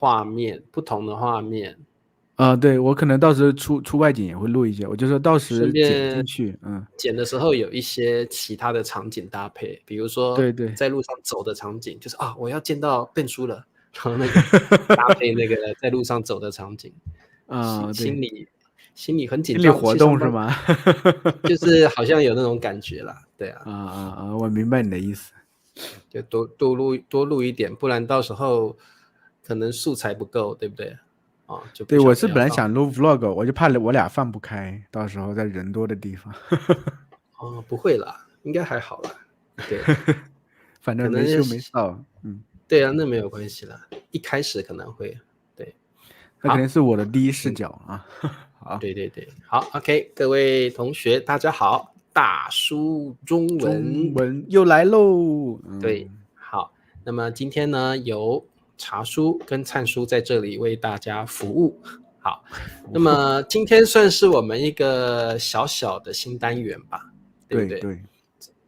画面，不同的画面。对，我可能到时候出外景也会录一些，我就说到顺时剪便进去。剪的时候有一些其他的场景搭配，比如说对对。在路上走的场景，就是我要见到变叔了，然后那个搭配那个在路上走的场景，心对，心里心里很紧张，心理活去上班，动是吗？就是好像有那种感觉啦，对啊，我明白你的意思。就多录一点，不然到时候可能素材不够，对不对？就不对，我晓是得要放。本来想录 vlog，我就怕我俩放不开，到时候在人多的地方。不会啦，应该还好啦，对，反正没可能羞没臊。对啊，那没有关系啦，一开始可能会，对，好，那肯定是我的第一视角啊。好，对对对，好，OK，各位同学大家好，大叔中中文，文又来喽。对，好，那么今天呢，由茶叔跟灿叔在这里为大家服务。好，那么今天算是我们一个小小的新单元吧，对不对？对对。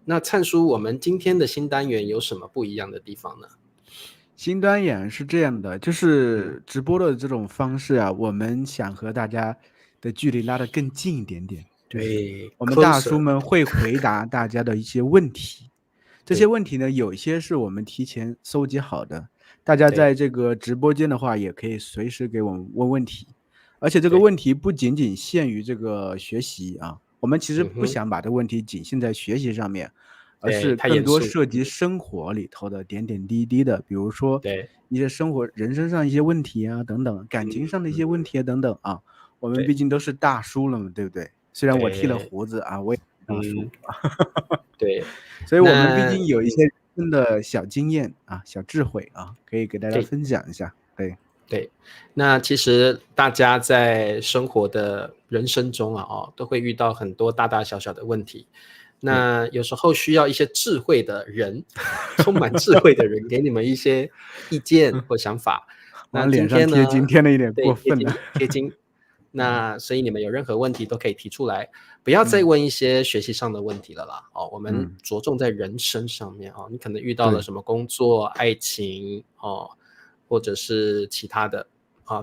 那灿叔，我们今天的新单元有什么不一样的地方呢？新单元是这样的，就是直播的这种方式啊，我们想和大家的距离拉得更近一点点。对我们大叔，closer，们会回答大家的一些问题，这些对问题呢，有一些是我们提前搜集好的，大家对在这个直播间的话，也可以随时给我们问问题，而且这个对，问题不仅仅限于这个学习啊，我们其实不哼，想把这个问题仅限在学习上面，而对，是太严肃，更多涉及生活里头的点点滴滴的，比如说对，一些生活、人生上一些问题啊，等等，感情上的一些问题啊，等等啊。我们毕对竟都是大叔了嘛，对不对？虽然我剃了对，胡子啊，我也是大叔。对，所以我们毕那竟有一些人生的小经验啊、小智慧啊，可以给大家对分享一下。对对，那其实大家在生活的人生中都会遇到很多大大小小的问题。对，那有时候需要一些智慧的人，充满智慧的人给你们一些意见或想法。那往脸上今天呢，贴金，贴的有点对，过分了。贴金。那所以你们有任何问题都可以提出来，不要再问一些学习上的问题了啦。我们着重在人生上面你可能遇到了对，什么工作、爱情或者是其他的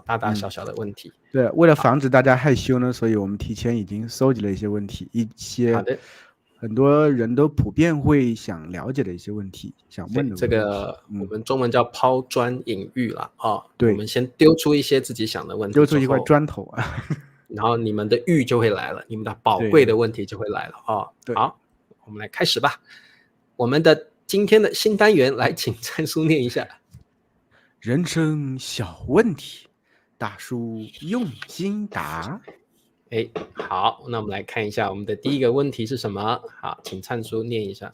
大大小小的问题。对，为了好，防止大家害羞呢，所以我们提前已经搜集了一些问题，一些好的，很多人都普遍会想了解的一些问题，想问对，这的问题。个我们中文叫抛砖引玉啦我对，们先丢出一些自己想的问题丢出一块之后，砖头啊。然后你们的玉就会来了，你们的宝贵对的问题就会来了对，好，我们来开始吧。我们的今天的新单元，来请灿叔念一下。人生小问题，大叔用心答。好，那我们来看一下我们的第一个问题是什么。好，请灿叔念一下。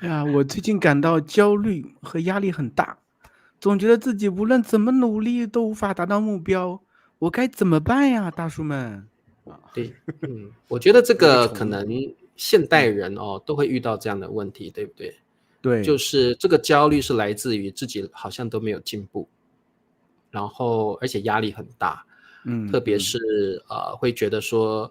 哎呀，我最近感到焦虑和压力很大，总觉得自己无论怎么努力都无法达到目标，我该怎么办呀，大叔们？对，我觉得这有个个可能宠物。现代人都会遇到这样的问题，对不对？就对，是这个焦虑是来自于自己好像都没有进步，然后而且压力很大，特别是会觉得说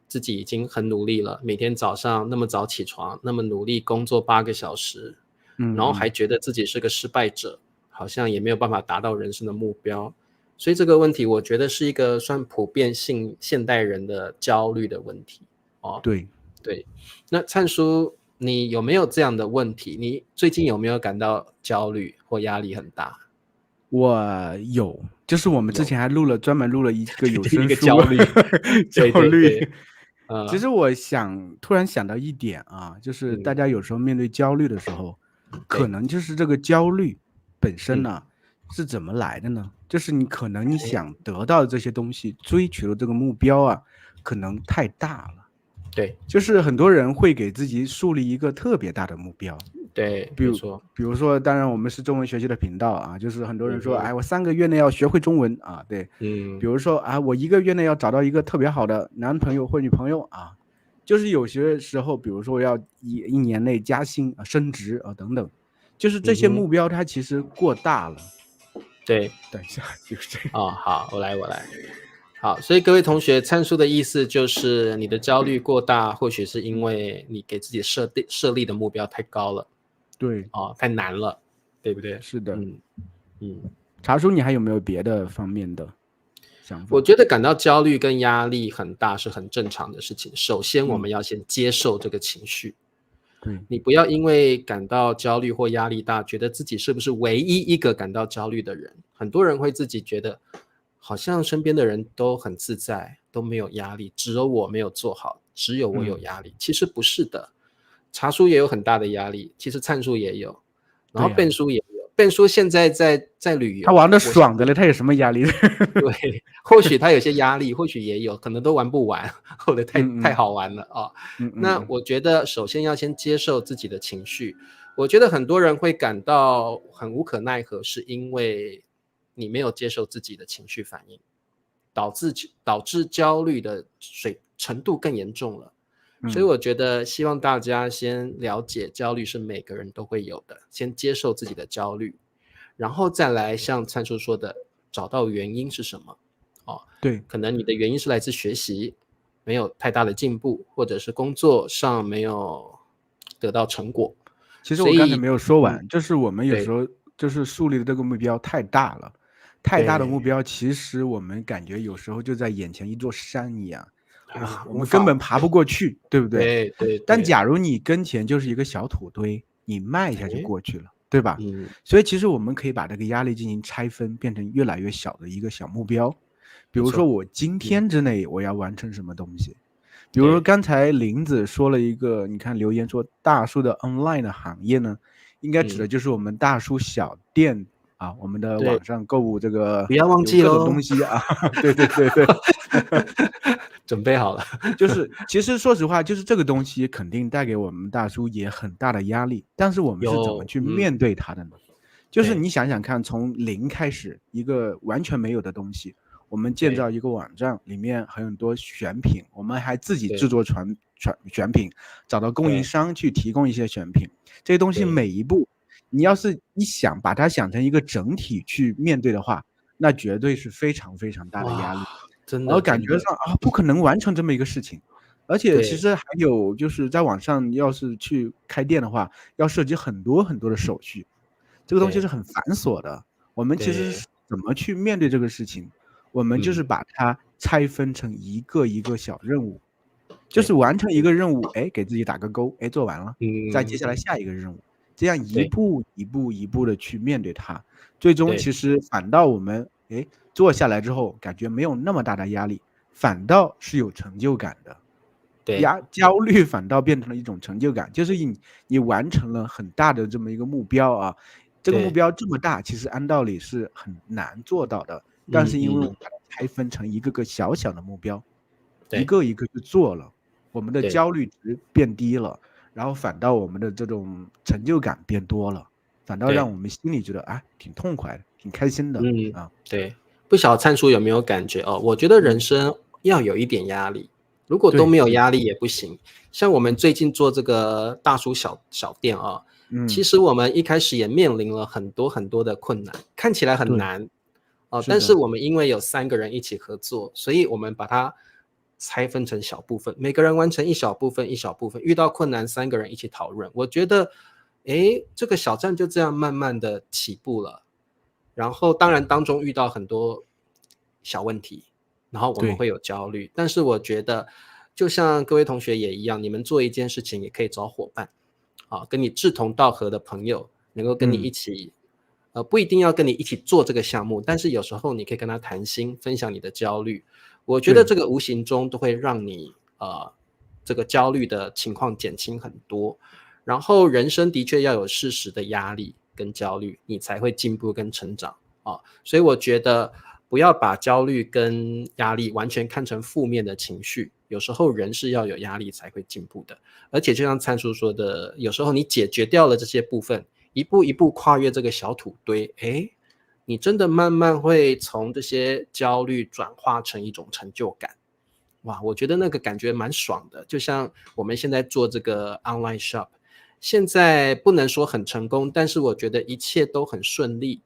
自己已经很努力了，每天早上那么早起床，那么努力工作8个小时，然后还觉得自己是个失败者，好像也没有办法达到人生的目标。所以这个问题我觉得是一个算普遍性现代人的焦虑的问题对，对，那灿叔，你有没有这样的问题？你最近有没有感到焦虑或压力很大？我有，就是我们之有，前还专门录了一个有一声书。个焦虑，焦对对虑。对，其实我突然想到一点啊，就是大家有时候面对焦虑的时候，可对，能就是这个焦虑本身嗯，呢，是怎么来的呢？就是你想得到的这些东西，追求的这个目标啊，可能太大了。对就是很多人会给自己树立一个特别大的目标，对，比如没错，比如说，当然我们是中文学习的频道啊，就是很多人说，哼，哎，我3个月内要学会中文啊，对，比如说啊，我1个月内要找到一个特别好的男朋友或女朋友啊，就是有些时候，比如说要一年内加薪啊、升职啊等等，就是这些目标它其实过大了。对，等一下，有这个好，我来。好，所以各位同学，参数的意思就是你的焦虑过大，或许是因为你给自己设立的目标太高了，对，太难了，对不对？是的。嗯，茶叔，你还有没有别的方面的想法？我觉得感到焦虑跟压力很大是很正常的事情。首先，我们要先接受这个情绪。对，你不要因为感到焦虑或压力大，觉得自己是不是唯一一个感到焦虑的人。很多人会自己觉得，好像身边的人都很自在，都没有压力，只有我没有做好，只有我有压力。其实不是的，茶叔也有很大的压力，其实灿叔也有，然后Ben叔也有。Ben叔现在在旅游，他玩的爽的了，他有什么压力？对，或许他有些压力，或许也有，可能都玩不完，或者太好玩了啊。那我觉得首先要先接受自己的情绪。我觉得很多人会感到很无可奈何，是因为你没有接受自己的情绪反应，导致焦虑的程度更严重了。所以我觉得希望大家先了解焦虑是每个人都会有的，先接受自己的焦虑，然后再来像灿叔说的，找到原因是什么。对，可能你的原因是来自学习没有太大的进步，或者是工作上没有得到成果。其实我刚才没有说完，就是我们有时候就是树立的这个目标太大了，太大的目标其实我们感觉有时候就在眼前一座山一样，我们根本爬不过去，对不对？对。但假如你跟前就是一个小土堆，你迈一下就过去了，对吧？所以其实我们可以把这个压力进行拆分，变成越来越小的一个小目标。比如说我今天之内我要完成什么东西，比如说刚才林子说了一个，你看留言说大叔的 online 的行业呢，应该指的就是我们大叔小店啊，我们的网上购物这个不要忘记各种东西啊，对，准备好了。就是其实说实话，就是这个东西肯定带给我们大叔也很大的压力，但是我们是怎么去面对它的呢？就是你想想看，从零开始，一个完全没有的东西，我们建造一个网站，里面很多选品，我们还自己制作选品，找到供应商去提供一些选品，这些东西每一步，你要是想把它想成一个整体去面对的话，那绝对是非常非常大的压力。真的，然后感觉上不可能完成这么一个事情，而且其实还有就是在网上要是去开店的话，要涉及很多很多的手续，这个东西是很繁琐的。我们其实怎么去面对这个事情？我们就是把它拆分成一个一个小任务，就是完成一个任务，给自己打个勾，做完了，再接下来下一个任务，这样一步一步一步的去面对它，最终其实反倒我们做下来之后，感觉没有那么大的压力，反倒是有成就感的。焦虑反倒变成了一种成就感，就是你完成了很大的这么一个目标啊，这个目标这么大，其实按道理是很难做到的，但是因为我们把它拆分成一个个小小的目标，一个一个去做了，我们的焦虑值变低了，然后反倒我们的这种成就感变多了，反倒让我们心里觉得挺痛快的，挺开心的。对，不晓得灿叔有没有感觉我觉得人生要有一点压力，如果都没有压力也不行。像我们最近做这个大叔小店其实我们一开始也面临了很多很多的困难，看起来很难但是我们因为有3个人一起合作，所以我们把它拆分成小部分，每个人完成一小部分，遇到困难3个人一起讨论。我觉得这个小站就这样慢慢的起步了，然后当然当中遇到很多小问题，然后我们会有焦虑，但是我觉得就像各位同学也一样，你们做一件事情也可以找伙伴跟你志同道合的朋友能够跟你一起不一定要跟你一起做这个项目，但是有时候你可以跟他谈心，分享你的焦虑，我觉得这个无形中都会让你这个焦虑的情况减轻很多。然后人生的确要有适时的压力跟焦虑，你才会进步跟成长所以我觉得不要把焦虑跟压力完全看成负面的情绪，有时候人是要有压力才会进步的。而且就像灿叔说的，有时候你解决掉了这些部分，一步一步跨越这个小土堆，你真的慢慢会从这些焦虑转化成一种成就感。哇，我觉得那个感觉蛮爽的。就像我们现在做这个 online shop， 现在不能说很成功，但是我觉得一切都很顺利。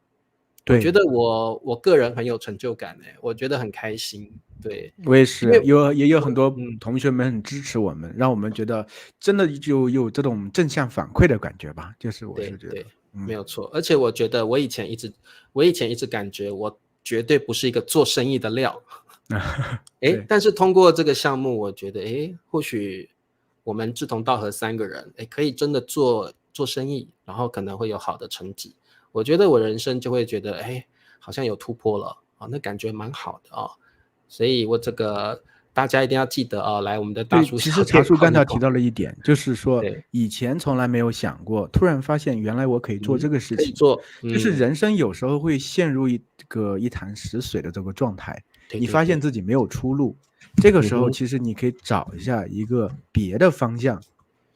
我觉得我个人很有成就感我觉得很开心。对，我也是，也有很多同学们很支持我们，让我们觉得真的就有这种正向反馈的感觉吧，就是我是觉得没有错。而且我觉得我以前一直感觉我绝对不是一个做生意的料。但是通过这个项目，我觉得或许我们志同道合3个人，可以真的做生意，然后可能会有好的成绩。我觉得我人生就会觉得好像有突破了那感觉蛮好的所以我这个大家一定要记得来我们的大叔其实茶叔刚才提到了一点，就是说以前从来没有想过，突然发现原来我可以做这个事情，可以做，就是人生有时候会陷入一潭死水的这个状态，你发现自己没有出路，这个时候其实你可以找一下一个别的方向，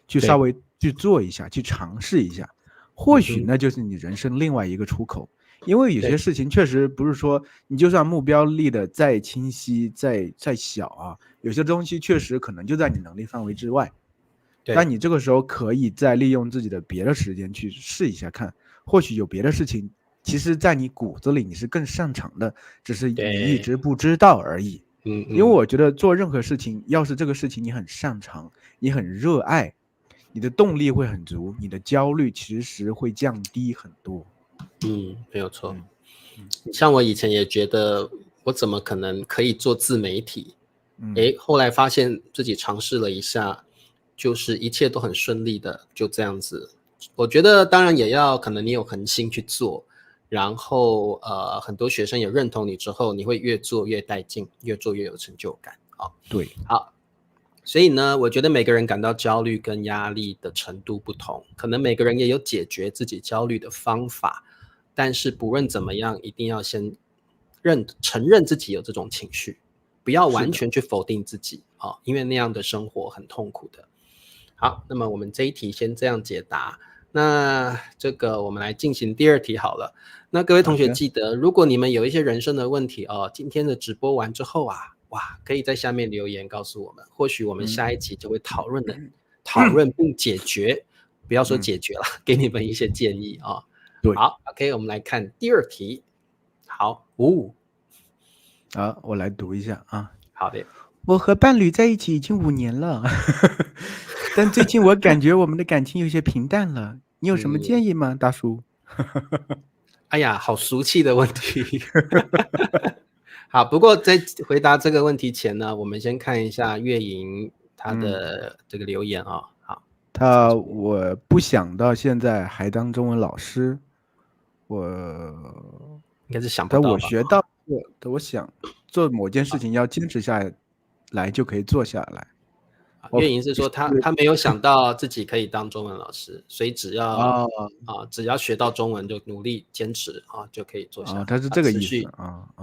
去稍微去做一下，去尝试一下，或许那就是你人生另外一个出口。因为有些事情确实不是说你就算目标立的再清晰再小有些东西确实可能就在你能力范围之外。那你这个时候可以再利用自己的别的时间去试一下看，或许有别的事情其实在你骨子里你是更擅长的，只是你一直不知道而已。因为我觉得做任何事情，要是这个事情你很擅长，你很热爱，你的动力会很足，你的焦虑其实会降低很多。没有错。像我以前也觉得我怎么可能可以做自媒体，后来发现自己尝试了一下，就是一切都很顺利的，就这样子。我觉得当然也要可能你有恒心去做，然后很多学生也认同你之后，你会越做越带劲，越做越有成就感对，好。所以呢，我觉得每个人感到焦虑跟压力的程度不同，可能每个人也有解决自己焦虑的方法，但是不论怎么样，一定要先承认自己有这种情绪，不要完全去否定自己因为那样的生活很痛苦的。好，那么我们这一题先这样解答。那这个我们来进行第2题好了。那各位同学记得，如果你们有一些人生的问题今天的直播完之后可以在下面留言告诉我们，或许我们下一期就会讨论并解决，不要说解决了，给你们一些建议对，好 ，OK， 我们来看第2题。好，我来读一下好的。我和伴侣在一起已经5年了，但最近我感觉我们的感情有些平淡了，你有什么建议吗，大叔？哎呀，好俗气的问题。好，不过在回答这个问题前呢，我们先看一下月莹他的这个留言好，我不想到现在还当中文老师，我应该是想不到吧。我学到我想做某件事情要坚持下来就可以做下来。月莹是说他没有想到自己可以当中文老师，所以只要学到中文就努力坚持就可以做下来。他是这个意思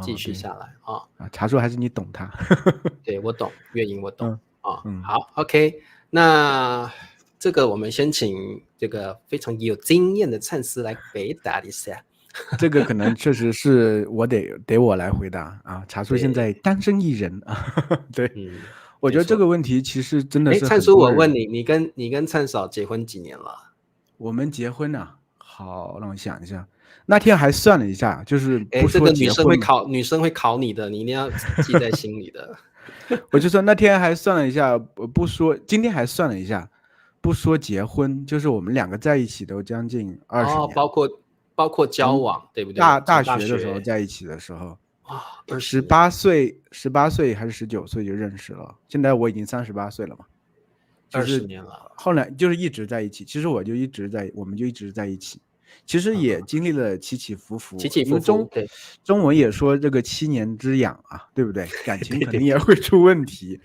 继续下来茶叔还是你懂他。对，我懂，月莹我懂好 OK， 那这个我们先请这个非常有经验的灿师来回答一下。这个可能确实是我得我来回答茶叔现在单身一人对，我觉得这个问题其实真的是灿叔，我问你，你跟灿嫂结婚几年了？我们结婚好，让我想一下，那天还算了一下，就是不说结婚，这个女生会考你的，你一定要记在心里的。我就说那天还算了一下，不说今天还算了一下，不说结婚，就是我们2个在一起都将近20年，包括交往，对不对？大学的时候在一起的时候，18岁还是19岁就认识了，现在我已经38岁了嘛，20年了。后来就是一直在一起，其实我们就一直在一起，其实也经历了起起伏伏，因为中文也说这个7年之痒对不对？感情肯定也会出问题。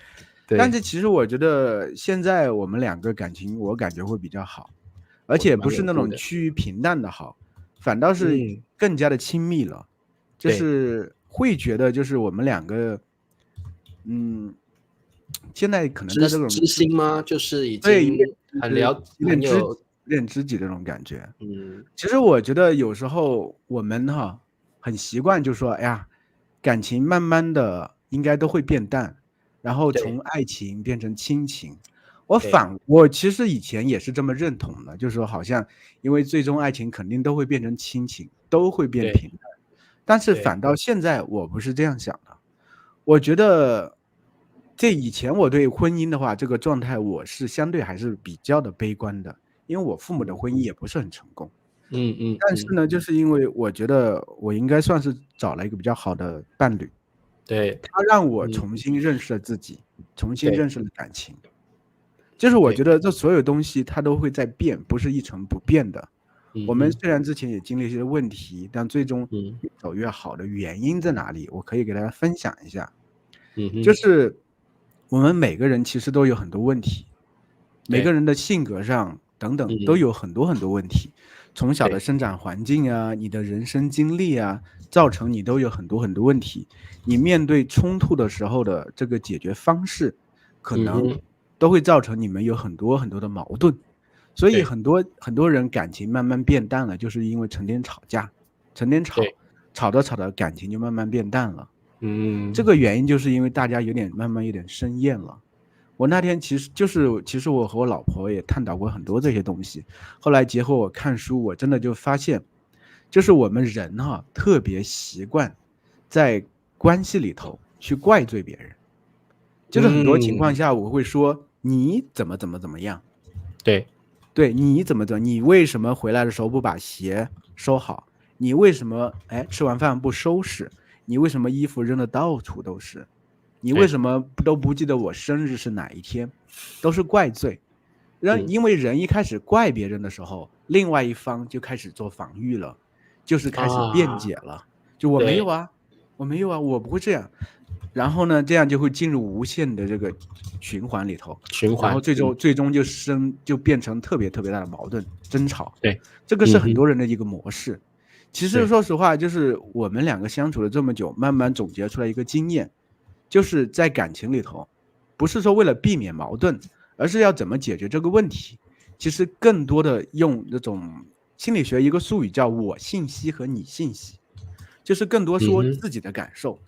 但是其实我觉得现在我们2个感情我感觉会比较好，而且不是那种趋于平淡的好，反倒是更加的亲密了，就是会觉得就是我们2个现在可能在这种知心吗？就是已经很恋知己这种感觉。其实我觉得有时候我们很习惯就说哎呀，感情慢慢的应该都会变淡，然后从爱情变成亲情。我其实以前也是这么认同的，就是说好像因为最终爱情肯定都会变成亲情，都会变平淡。但是反倒现在我不是这样想的，我觉得这以前我对婚姻的话，这个状态我是相对还是比较的悲观的，因为我父母的婚姻也不是很成功。但是呢，就是因为我觉得我应该算是找了一个比较好的伴侣，对，他让我重新认识了自己，重新认识了感情。就是我觉得这所有东西它都会在变，不是一成不变的。我们虽然之前也经历一些问题，但最终越走越好的原因在哪里？我可以给大家分享一下。就是我们每个人其实都有很多问题，每个人的性格上等等都有很多很多问题。从小的生长环境啊，你的人生经历啊，造成你都有很多很多问题。你面对冲突的时候的这个解决方式，可能都会造成你们有很多很多的矛盾。所以很多人感情慢慢变淡了，就是因为成天吵架，成天吵着感情就慢慢变淡了。这个原因就是因为大家慢慢有点生厌了。我那天其实我和我老婆也探讨过很多这些东西，后来结合我看书，我真的就发现，就是我们人特别习惯在关系里头去怪罪别人，就是很多情况下我会说你怎么样，对，你怎么你为什么回来的时候不把鞋收好？你为什么吃完饭不收拾？你为什么衣服扔的到处都是？你为什么都不记得我生日是哪一天？都是怪罪。因为人一开始怪别人的时候，另外一方就开始做防御了，就是开始辩解了。就我没有啊，我不会这样。然后呢，这样就会进入无限的这个循环里头，然后最终就变成特别特别大的矛盾争吵。对，这个是很多人的一个模式。其实说实话，就是我们两个相处了这么久，慢慢总结出来一个经验，就是在感情里头，不是说为了避免矛盾，而是要怎么解决这个问题。其实更多的用那种心理学一个术语叫我信息和你信息，就是更多说自己的感受。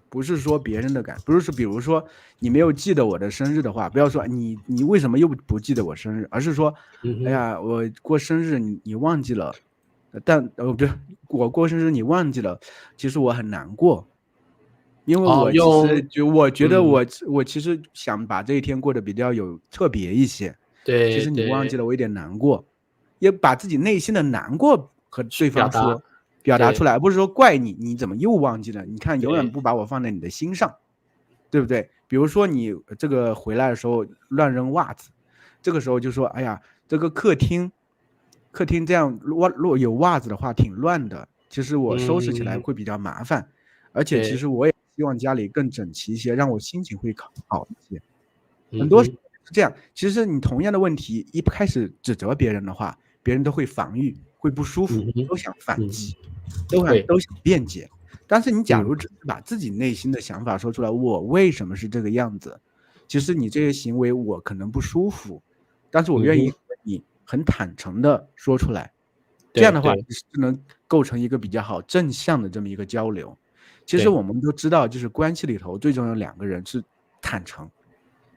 不是说别人的不是说，比如说你没有记得我的生日的话，不要说你为什么又不记得我生日，而是说，哎呀，我过生日你忘记了，但不是我过生日你忘记了，其实我很难过，因为我觉得我其实想把这一天过得比较有特别一些，对，其实你忘记了我有点难过，也把自己内心的难过和对方说。表达出来，不是说怪你怎么又忘记了？你看，永远不把我放在你的心上，对不对？比如说你这个回来的时候乱扔袜子，这个时候就说，哎呀，这个客厅这样若有袜子的话挺乱的，其实我收拾起来会比较麻烦，而且其实我也希望家里更整齐一些，让我心情会好一些。很多是这样，其实你同样的问题一开始指责别人的话，别人都会防御，会不舒服，都想反击。都想辩解，但是你假如只是把自己内心的想法说出来，我为什么是这个样子？其实你这些行为我可能不舒服，但是我愿意和你很坦诚的说出来，这样的话是能构成一个比较好正向的这么一个交流。其实我们都知道，就是关系里头最重要的两个人是坦诚，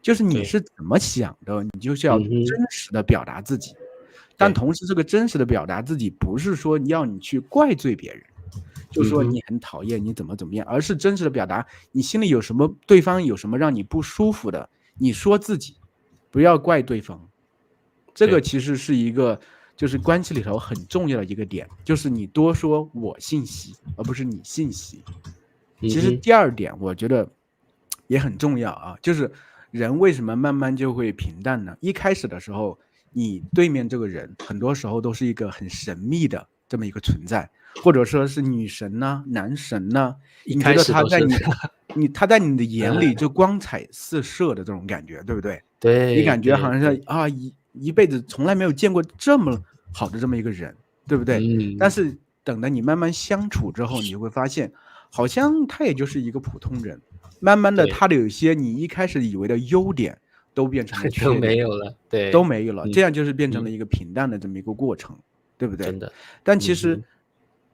就是你是怎么想的，你就是要真实的表达自己。但同时这个真实的表达自己不是说要你去怪罪别人，就说你很讨厌你怎么样，而是真实的表达你心里有什么，对方有什么让你不舒服的，你说自己，不要怪对方。这个其实是一个就是关系里头很重要的一个点，就是你多说我信息而不是你信息。其实第二点我觉得也很重要啊，就是人为什么慢慢就会平淡呢？一开始的时候你对面这个人很多时候都是一个很神秘的这么一个存在，或者说是女神呢、男神呢，你觉得他在你的眼里就光彩四射的这种感觉，对不对？对，你感觉好像是一辈子从来没有见过这么好的这么一个人，对不对？但是等到你慢慢相处之后，你就会发现好像他也就是一个普通人，慢慢的他的有一些你一开始以为的优点都变成了缺点，都没有了，对，都没有了，这样就是变成了一个平淡的这么一个过程，对不对？真的。但其实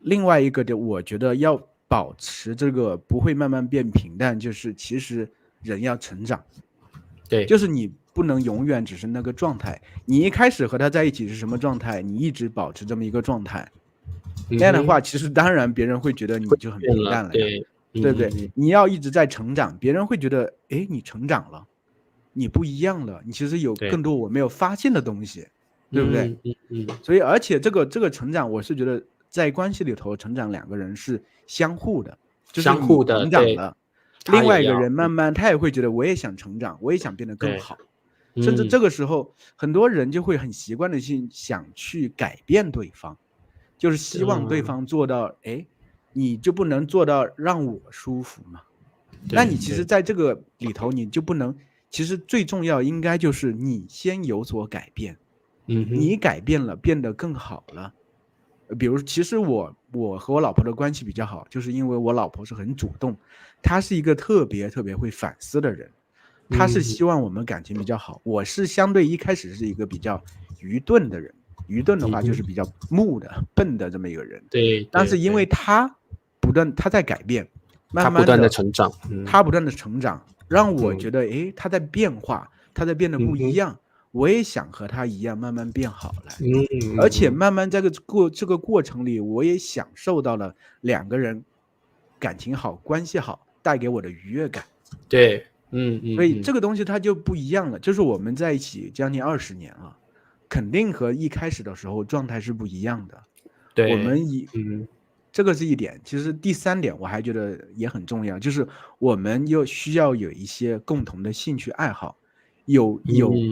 另外一个的，我觉得要保持这个不会慢慢变平淡，就是其实人要成长，对，就是你不能永远只是那个状态。你一开始和他在一起是什么状态，你一直保持这么一个状态，那样的话，其实当然别人会觉得你就很平淡了，对不对？你要一直在成长，别人会觉得，哎，你成长了。你不一样了，你其实有更多我没有发现的东西，对不对？所以而且这个成长，我是觉得在关系里头成长，两个人是相互的，就是你成长了，另外一个人慢慢他也会觉得我也想成长，我也想变得更好，甚至这个时候很多人就会很习惯的想去改变对方，就是希望对方做到，你就不能做到让我舒服嘛？那你其实在这个里头你就不能，其实最重要应该就是你先有所改变，你改变了，变得更好了。比如其实我和我老婆的关系比较好，就是因为我老婆是很主动，她是一个特别特别会反思的人，她是希望我们感情比较好。我是相对一开始是一个比较愚钝的人，愚钝的话就是比较木的笨的这么一个人。对，但是因为她在改变，慢慢他不断的成长，他不断的成长，让我觉得他在变化，他在变得不一样，我也想和他一样慢慢变好来。而且慢慢在这个过程里，我也享受到了两个人感情好、关系好带给我的愉悦感。对，所以这个东西它就不一样了，就是我们在一起将近20年了，肯定和一开始的时候状态是不一样的。对，我们这个是一点。其实第3点我还觉得也很重要，就是我们又需要有一些共同的兴趣爱好，有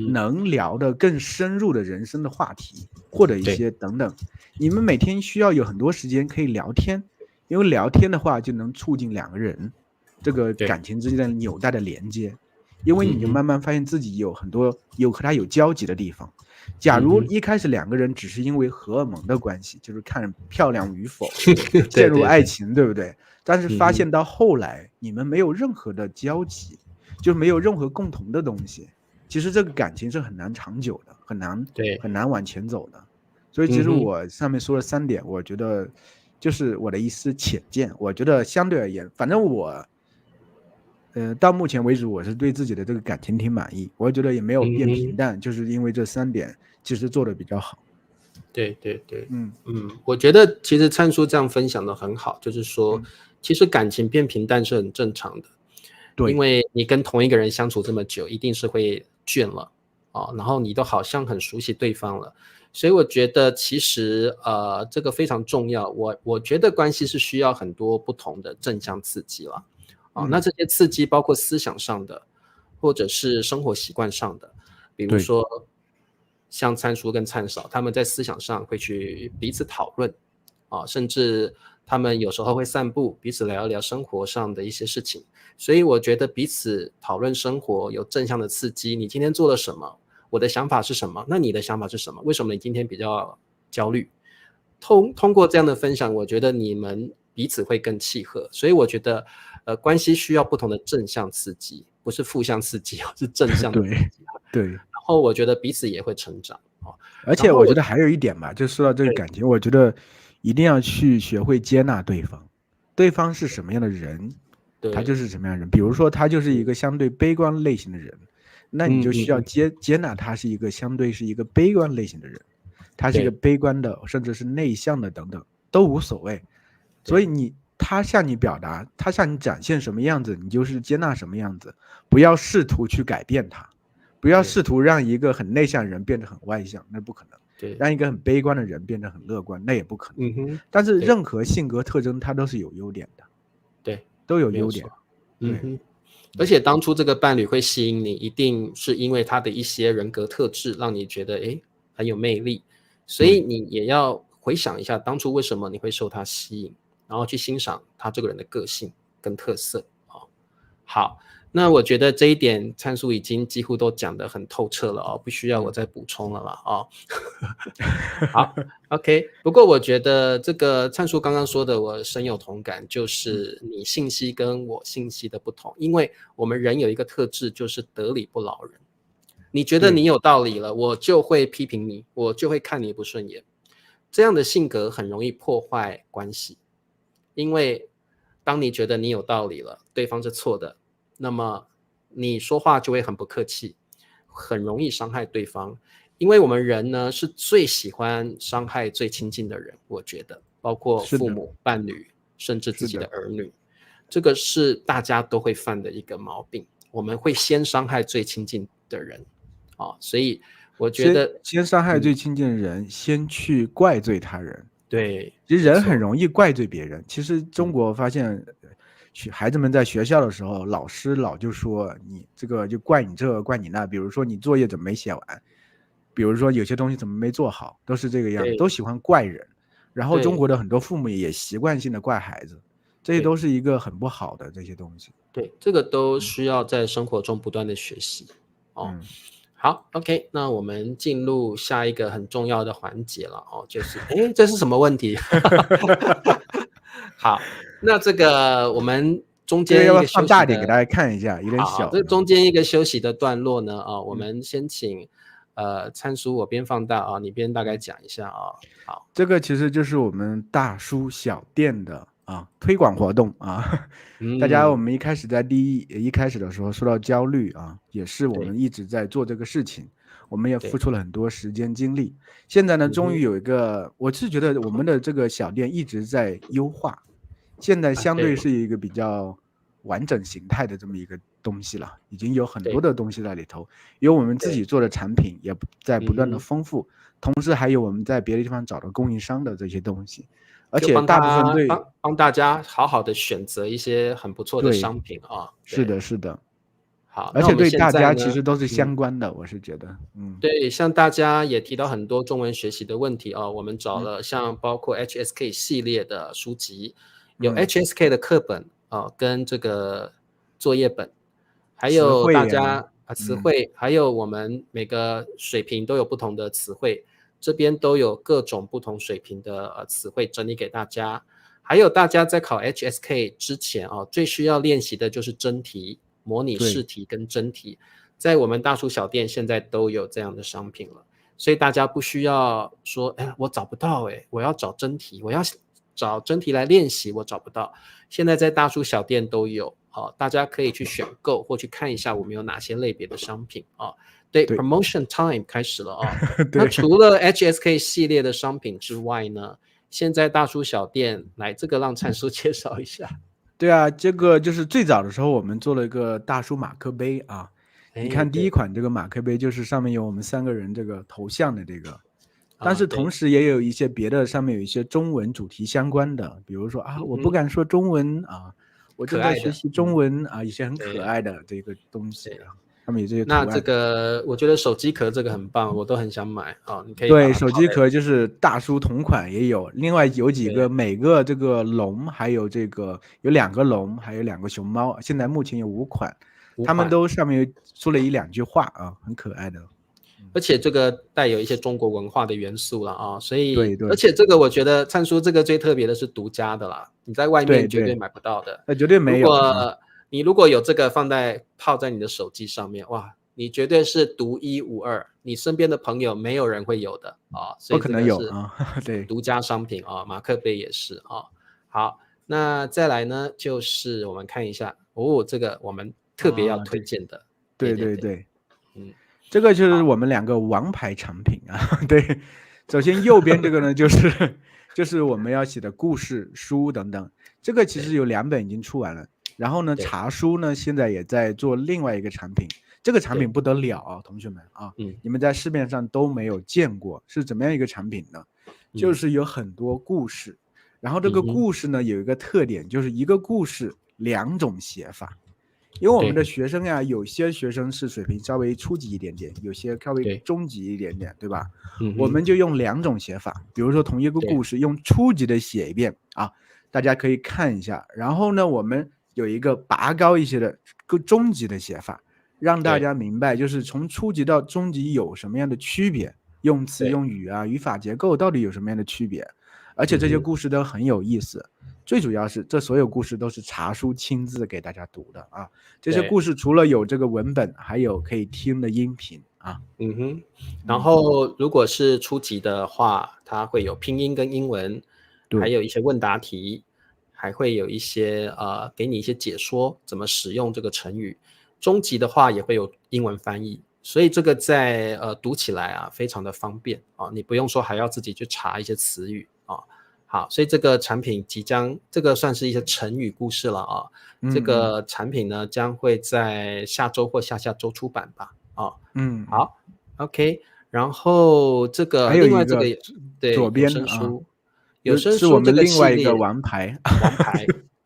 能聊的更深入的人生的话题，或者一些等等。你们每天需要有很多时间可以聊天，因为聊天的话就能促进两个人这个感情之间的纽带的连接，因为你就慢慢发现自己有很多和他有交集的地方。假如一开始两个人只是因为荷尔蒙的关系，就是看漂亮与否陷入爱情，对不对？但是发现到后来你们没有任何的交集，就没有任何共同的东西，其实这个感情是很难长久的，很难往前走的。所以其实我上面说了3点，我觉得就是我的一丝浅见，我觉得相对而言，反正我到目前为止我是对自己的这个感情挺满意，我觉得也没有变平淡，就是因为这3点其实做的比较好。对，我觉得其实灿叔这样分享的很好，就是说其实感情变平淡是很正常的，对，因为你跟同一个人相处这么久，一定是会倦了然后你都好像很熟悉对方了，所以我觉得其实这个非常重要。我觉得关系是需要很多不同的正向刺激了。那这些刺激包括思想上的，或者是生活习惯上的，比如说像灿叔跟灿嫂，他们在思想上会去彼此讨论甚至他们有时候会散步，彼此聊一聊生活上的一些事情。所以我觉得彼此讨论生活有正向的刺激，你今天做了什么，我的想法是什么，那你的想法是什么，为什么你今天比较焦虑，通过这样的分享，我觉得你们彼此会更契合。所以我觉得关系需要不同的正向刺激，不是负向刺激是正向的刺激对，然后我觉得彼此也会成长而且我觉得还有一点吧，就说到这个感情，我觉得一定要去学会接纳对方，对方是什么样的人，他就是什么样的人。比如说他就是一个相对悲观类型的人，那你就需要接纳他是一个相对是一个悲观类型的人，他是一个悲观的，甚至是内向的等等都无所谓。所以他向你表达，他向你展现什么样子，你就是接纳什么样子，不要试图去改变他，不要试图让一个很内向的人变得很外向，那不可能。对，让一个很悲观的人变得很乐观，那也不可能。但是任何性格特征它都是有优点的，对，都有优点。而且当初这个伴侣会吸引你，一定是因为他的一些人格特质让你觉得很有魅力，所以你也要回想一下当初为什么你会受他吸引，然后去欣赏他这个人的个性跟特色好，那我觉得这一点灿叔已经几乎都讲得很透彻了不需要我再补充了啦好 OK， 不过我觉得这个灿叔刚刚说的我深有同感，就是你信息跟我信息的不同，因为我们人有一个特质就是得理不饶人，你觉得你有道理了，我就会批评你，我就会看你不顺眼，这样的性格很容易破坏关系，因为当你觉得你有道理了，对方是错的，那么你说话就会很不客气，很容易伤害对方。因为我们人呢是最喜欢伤害最亲近的人，我觉得包括父母、伴侣，甚至自己的儿女，这个是大家都会犯的一个毛病，我们会先伤害最亲近的人所以我觉得先伤害最亲近的人，先去怪罪他人。对，其实人很容易怪罪别人。其实中国发现，孩子们在学校的时候，老师老就说你这个就怪你这怪你那，比如说你作业怎么没写完，比如说有些东西怎么没做好，都是这个样子，都喜欢怪人。然后中国的很多父母也习惯性的怪孩子，这些都是一个很不好的这些东西。对，这个都需要在生活中不断的学习。好 ，OK， 那我们进入下一个很重要的环节了就是这是什么问题？好，那这个我们中间一个休息的，放大点给大家看一下，有点小。这中间一个休息的段落呢，我们先请参叔我边放大你边大概讲一下好，这个其实就是我们大叔小店的推广活动大家我们一开始在一开始的时候说到焦虑也是我们一直在做这个事情，我们也付出了很多时间精力。现在呢，终于有一个，我是觉得我们的这个小店一直在优化，现在相对是一个比较完整形态的这么一个东西了，已经有很多的东西在里头，有我们自己做的产品也在不断的丰富，同时还有我们在别的地方找到供应商的这些东西，而且大部分帮大家好好的选择一些很不错的商品是的，是的。好，而且对大家其实都是相关的，我是觉得对，像大家也提到很多中文学习的问题我们找了像包括 HSK 系列的书籍，有 HSK 的课本跟这个作业本，还有大家词汇，还有我们每个水平都有不同的词汇，这边都有各种不同水平的词汇整理给大家。还有大家在考 HSK 之前最需要练习的就是真题、模拟试题跟真题，在我们大叔小店现在都有这样的商品了，所以大家不需要说我找不到我要找真题，我要找真题来练习，我找不到，现在在大叔小店都有大家可以去选购或去看一下我们有哪些类别的商品对 Promotion Time 开始了那除了 HSK 系列的商品之外呢，现在大叔小店来这个让灿叔介绍一下。对啊，这个就是最早的时候我们做了一个大叔马克杯你看第一款这个马克杯就是上面有我们3个人这个头像的这个，但是同时也有一些别的上面有一些中文主题相关的，比如说我不敢说中文我正在学习中文一些很可爱的这个东西他们有这些图案。那这个我觉得手机壳这个很棒，我都很想买你可以对，手机壳就是大叔同款也有，另外有几个每个这个龙，还有这个有2个龙，还有2个熊猫，现在目前有5款，他们都上面说了1-2句话很可爱的。而且这个带有一些中国文化的元素了所以而且这个我觉得灿叔这个最特别的是独家的啦，你在外面绝对买不到的，绝对没有。你如果有这个套在你的手机上面，哇，你绝对是独一无二，你身边的朋友没有人会有的所以这个是对，独家商品马克杯也是好，那再来呢，就是我们看一下这个我们特别要推荐的，对，这个就是我们2个王牌产品对，首先右边这个呢就是我们要写的故事书等等，这个其实有2本已经出完了。然后呢，茶书呢现在也在做另外一个产品，这个产品不得了同学们你们在市面上都没有见过，是怎么样一个产品呢？就是有很多故事，然后这个故事呢有一个特点，就是一个故事2种写法。因为我们的学生有些学生是水平稍微初级一点点，有些稍微中级一点点，对吧？我们就用2种写法，比如说同一个故事用初级的写一遍大家可以看一下，然后呢我们有一个拔高一些的中级的写法，让大家明白就是从初级到中级有什么样的区别，用词用语语法结构到底有什么样的区别，而且这些故事都很有意思。最主要是这所有故事都是茶叔亲自给大家读的这些故事除了有这个文本，还有可以听的音频然后如果是初级的话，它会有拼音跟英文，还有一些问答题，还会有一些给你一些解说怎么使用这个成语。中级的话也会有英文翻译，所以这个在读起来非常的方便你不用说还要自己去查一些词语好，所以这个产品这个算是一些成语故事了这个产品呢将会在下周或下下周出版吧好 OK，然后这个还有一个对左边有声书，有声书这个另外一个王牌，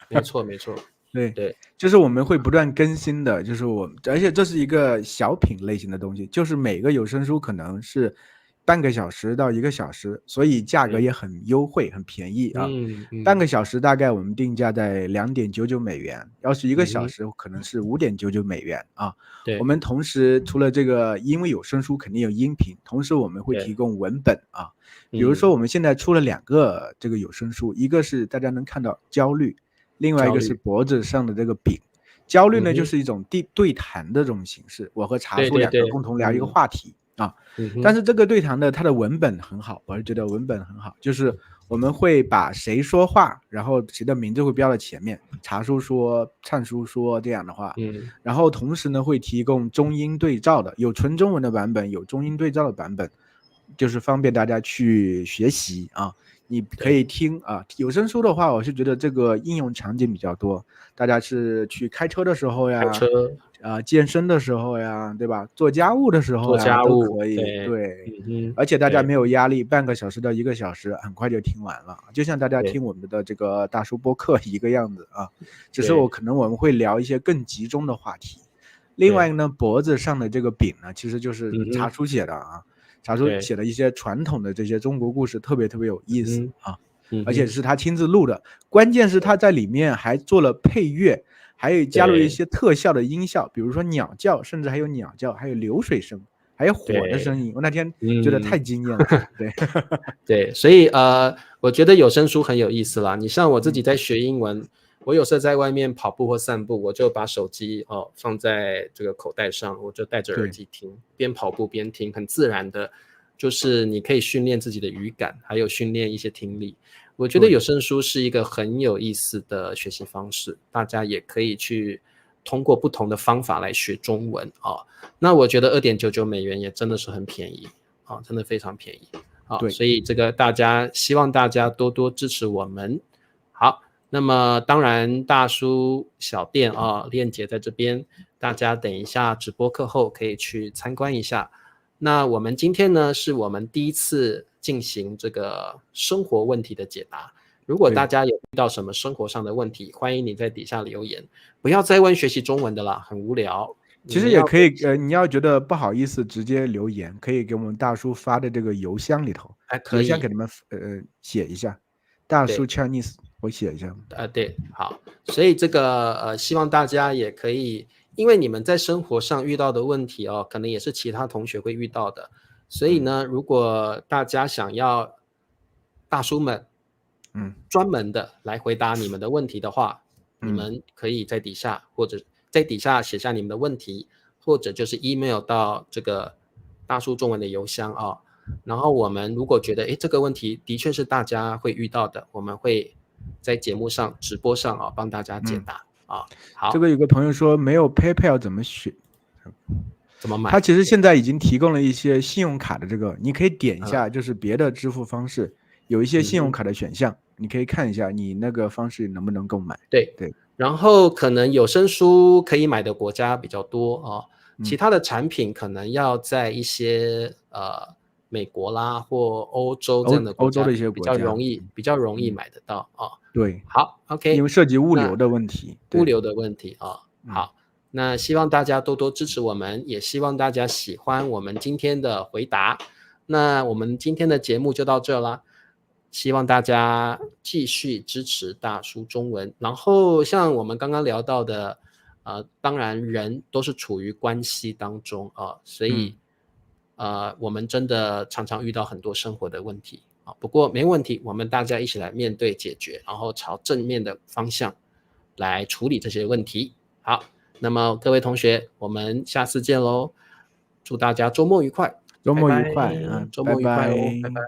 没错没错，对，就是我们会不断更新的，就是而且这是一个小品类型的东西，就是每个有声书可能是半个小时到1个小时，所以价格也很优惠，很便宜啊。半个小时大概我们定价在2.99美元，要是1个小时可能是5.99美元啊。我们同时除了这个，因为有声书肯定有音频，同时我们会提供文本啊。比如说我们现在出了2个这个有声书，一个是大家能看到焦虑，另外一个是脖子上的这个饼。焦虑呢，就是一种对谈的这种形式，我和茶叔2个共同聊一个话题啊。但是这个对谈呢，它的文本很好，我是觉得文本很好，就是我们会把谁说话，然后谁的名字会标在前面，茶叔说，灿叔说这样的话，然后同时呢会提供中英对照的，有纯中文的版本，有中英对照的版本，就是方便大家去学习啊。你可以听啊，有声书的话，我是觉得这个应用场景比较多，大家是去开车的时候呀，健身的时候呀，对吧？做家务的时候呀，都可以。对，而且大家没有压力，半个小时到1个小时，很快就听完了，就像大家听我们的这个大叔播客一个样子啊。只是我们会聊一些更集中的话题。另外呢，脖子上的这个饼呢，其实就是茶叔写的啊。茶叔写的一些传统的这些中国故事特别特别有意思啊，而且是他亲自录的，关键是他在里面还做了配乐，还有加入一些特效的音效，比如说鸟叫，甚至还有鸟叫，还有流水声，还有火的声音，我那天觉得太惊艳了。对对，所以我觉得有声书很有意思啦。你像我自己在学英文，我有时候在外面跑步或散步，我就把手机放在这个口袋上，我就戴着耳机听，边跑步边听，很自然的，就是你可以训练自己的语感，还有训练一些听力。我觉得有声书是一个很有意思的学习方式，大家也可以去通过不同的方法来学中文啊。那我觉得2.99美元也真的是很便宜啊，真的非常便宜啊。所以这个希望大家多多支持我们。好。那么当然大叔小店链接在这边，大家等一下直播课后可以去参观一下。那我们今天呢是我们第一次进行这个生活问题的解答，如果大家有遇到什么生活上的问题，欢迎你在底下留言，不要再问学习中文的啦，很无聊。其实也可以你要觉得不好意思直接留言，可以给我们大叔发的这个邮箱里头，邮箱给你们写一下，大叔 Chinese 我写一下。对，好，所以这个希望大家也可以，因为你们在生活上遇到的问题可能也是其他同学会遇到的，所以呢，如果大家想要大叔们专门的来回答你们的问题的话，你们可以在底下或者在底下写下你们的问题，或者就是 email 到这个大叔中文的邮箱然后我们如果觉得这个问题的确是大家会遇到的，我们会在节目上直播上帮大家解答好，这个有个朋友说没有 PayPal 怎么选？怎么买？他其实现在已经提供了一些信用卡的这个，你可以点一下，就是别的支付方式有一些信用卡的选项，你可以看一下你那个方式能不能购买。对，然后可能有声书可以买的国家比较多其他的产品可能要在一些美国啦或欧洲这样的国家，欧洲的一些国家比较容易买得到对，好 OK， 因为涉及物流的问题。好，那希望大家多多支持我们，也希望大家喜欢我们今天的回答。那我们今天的节目就到这啦，希望大家继续支持大叔中文。然后像我们刚刚聊到的当然人都是处于关系当中所以我们真的常常遇到很多生活的问题不过没问题，我们大家一起来面对解决，然后朝正面的方向来处理这些问题。好，那么各位同学，我们下次见咯，祝大家周末愉快，周末愉快周末愉快拜拜。拜拜。